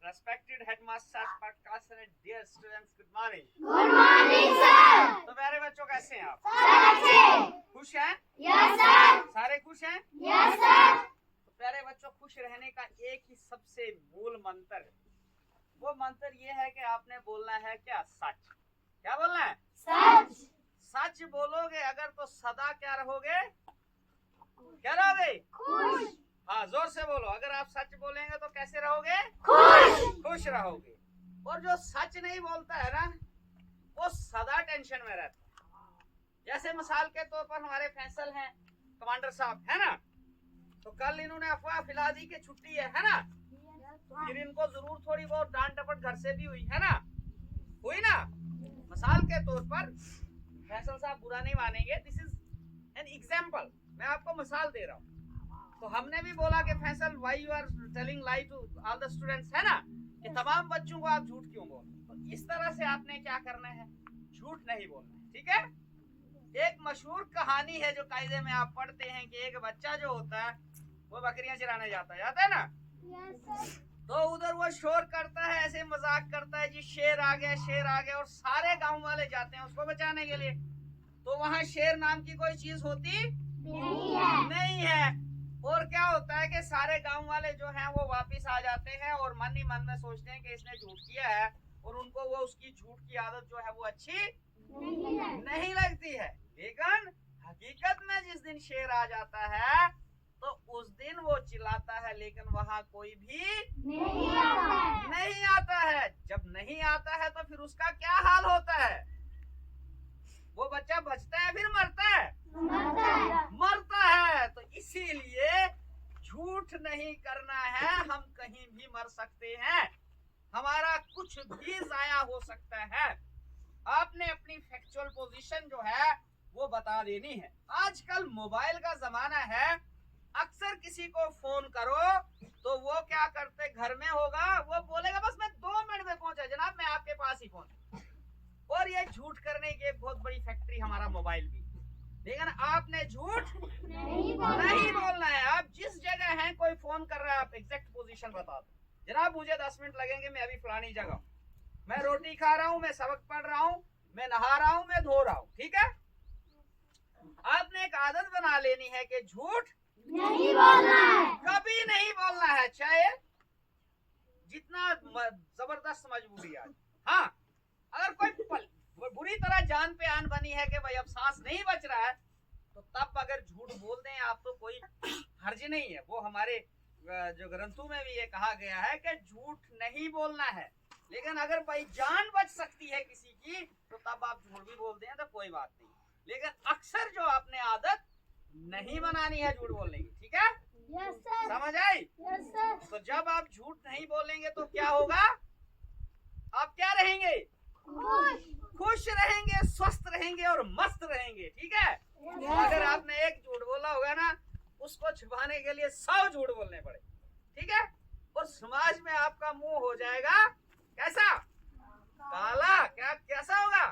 Respected headmaster, podcaster and dear students, good morning. Good morning sir. तो प्यारे बच्चों कैसे हैं आप? सर अच्छे। खुश हैं? Yes sir. सारे खुश हैं? Yes sir. तो प्यारे बच्चों, खुश रहने का एक ही सबसे मूल मंत्र है। वो मंत्र ये है कि आपने बोलना है क्या? सच। क्या बोलना है? सच। सच बोलोगे अगर तो सदा क्या रहोगे? क्या रहोगे? खुश। हाँ, जोर से बोलो। अगर आप सच बोलेंगे तो कैसे रहोगे? खुश। खुश रहोगे। और जो सच नहीं बोलता है ना, वो सदा टेंशन में रहता है। जैसे मिसाल के तौर पर हमारे फैसल हैं कमांडर साहब, है ना? तो कल इन्होंने अफवाह फैला दी कि छुट्टी है ना? तो फिर इनको जरूर थोड़ी बहुत डांट डपट घर से भी हुई, है ना? हुई ना? मिसाल के तौर पर फैसल साहब बुरा नहीं मानेंगे, दिस इज एन एग्जाम्पल। मैं आपको मिसाल दे रहा हूँ। तो हमने भी बोला कि Faisal why you are telling lie to all the students, है ना? कि तमाम बच्चों को आप झूठ क्यों बोल? तो इस तरह से आपने क्या करना है? झूठ नहीं बोलना है, ठीक है? एक मशहूर कहानी है जो कायदे में आप पढ़ते हैं कि एक बच्चा जो होता है वो बकरियां चराने जाता है ना? तो उधर वो शोर करता है, ऐसे मजाक करता है, जी शेर आ गया, शेर आ गया, और सारे गांव वाले जाते हैं उसको बचाने के लिए। तो वहां शेर नाम की कोई चीज होती नहीं है। और क्या होता है कि सारे गांव वाले जो हैं वो वापस आ जाते हैं और मन ही मन में सोचते हैं कि इसने झूठ किया है, और उनको वो उसकी झूठ की आदत जो है वो अच्छी नहीं लगती है। लेकिन हकीकत में जिस दिन शेर आ जाता है तो उस दिन वो चिल्लाता है, लेकिन वहां कोई भी नहीं आता है। जब नहीं आता है तो फिर उसका क्या हाल होता है? वो बच्चा बचता है फिर मरता है? मरता है। तो इसीलिए झूठ नहीं करना है। हम कहीं भी मर सकते हैं, हमारा कुछ भी जाया हो सकता है। आपने अपनी फैक्चुअल पोजीशन जो है वो बता देनी है। आजकल मोबाइल का जमाना है, अक्सर किसी को फोन करो तो वो क्या करते, घर में होगा, वो बोलेगा बस मैं 2 मिनट में पहुंचा जनाब, मैं आपके पास ही पहुंचा। और ये झूठ करने की एक बहुत बड़ी फैक्ट्री हमारा मोबाइल भी। लेकिन आपने झूठ नहीं बोलना है। आप जिस जगह हैं, कोई फोन कर रहा है, आप एग्जैक्ट पोजीशन बता दो, जनाब मुझे 10 मिनट लगेंगे, मैं अभी फलानी जगह, मैं रोटी खा रहा हूँ, मैं सबक पढ़ रहा हूँ, मैं नहा रहा हूँ, मैं धो रहा हूँ, ठीक है? आपने एक आदत बना लेनी है कि झूठ नहीं बोलना है, कभी नहीं बोलना है, चाहे जितना जबरदस्त मजबूरी आ। हाँ, अगर कोई बुरी तरह जान पे आन बनी है कि भाई अब सांस नहीं बच रहा है, तो तब अगर झूठ बोल दें आप तो कोई हर्ज नहीं है। वो हमारे जो ग्रंथों में भी ये कहा गया है कि झूठ नहीं बोलना है। लेकिन अगर भाई जान बच सकती है किसी की तो तब आप झूठ भी बोल दें तो कोई बात नहीं। लेकिन अक्सर जो आपने आदत नहीं बनानी है झूठ बोलने की, ठीक है? Yes sir. समझ आई? Yes sir. तो जब आप झूठ नहीं बोलेंगे तो क्या होगा? आप क्या रहेंगे? खुश रहेंगे, स्वस्थ रहेंगे और मस्त रहेंगे, ठीक है? अगर आपने एक झूठ बोला होगा ना, उसको छुपाने के लिए 100 झूठ बोलने पड़े, ठीक है? और समाज में आपका मुंह हो जाएगा कैसा? काला। क्या कैसा होगा?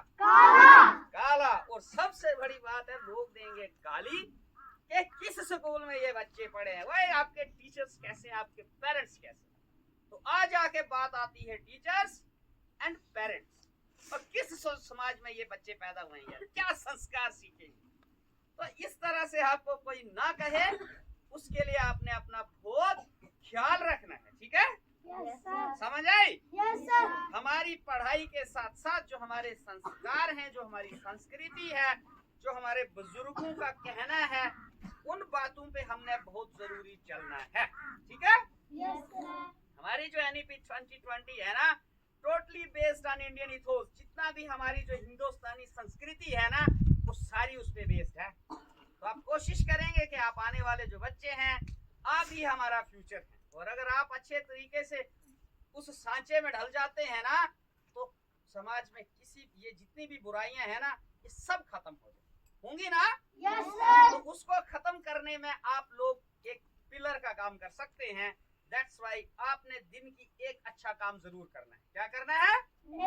काला। और सबसे बड़ी बात है, लोग देंगे गाली कि किस स्कूल में ये बच्चे पढ़े हैं, वही आपके टीचर्स कैसे, आपके पेरेंट्स कैसे। तो आज आके बात आती है टीचर्स एंड पेरेंट्स, और किस समाज में ये बच्चे पैदा हुए हैं, क्या संस्कार सीखेंगे। तो इस तरह से आपको कोई ना कहे, उसके लिए आपने अपना बहुत ख्याल रखना है, ठीक है? Yes sir. समझ आई? Yes sir. हमारी पढ़ाई के साथ साथ जो हमारे संस्कार हैं, जो हमारी संस्कृति है, जो हमारे बुजुर्गों का कहना है, उन बातों पे हमने बहुत जरूरी चलना है, ठीक है? Yes sir. हमारी जो NEP 2020 है ना, totally based on Indian ethos. जितना भी हमारी जो हिंदुस्तानी संस्कृति है ना, वो सारी उस पे बेस्ड है। तो आप कोशिश करेंगे कि आप आने वाले जो बच्चे हैं, आप ही हमारा फ्यूचर है। और अगर आप अच्छे तरीके से उस सांचे में ढल जाते हैं ना, तो समाज में किसी ये जितनी भी बुराइयां हैं ना, ये सब खत्म हो जाए होंगी ना। Yes sir. तो उसको खत्म करने में आप लोग एक पिलर का काम कर सकते हैं। दैट्स वाई आपने दिन की एक अच्छा काम जरूर करना है। क्या करना है?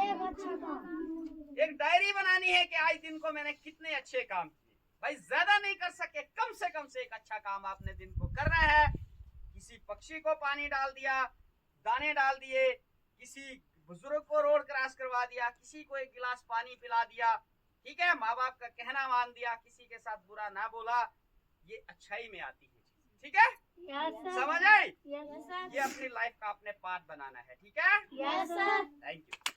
एक अच्छा काम। एक डायरी बनानी है कि आज दिन को मैंने कितने अच्छे काम किए। भाई ज्यादा नहीं कर सके, कम से एक अच्छा काम आपने दिन को करना है। किसी पक्षी को पानी डाल दिया, दाने डाल दिए, किसी बुजुर्ग को रोड क्रॉस करवा दिया, किसी को एक गिलास पानी पिला दिया, ठीक है, माँ बाप का कहना मान दिया, किसी के साथ बुरा ना बोला, ये अच्छाई में आती है, ठीक है। Yes, sir. समझ आई? Yes, sir. ये अपनी लाइफ का अपने पार्ट बनाना है, ठीक है। Yes, sir. Thank you.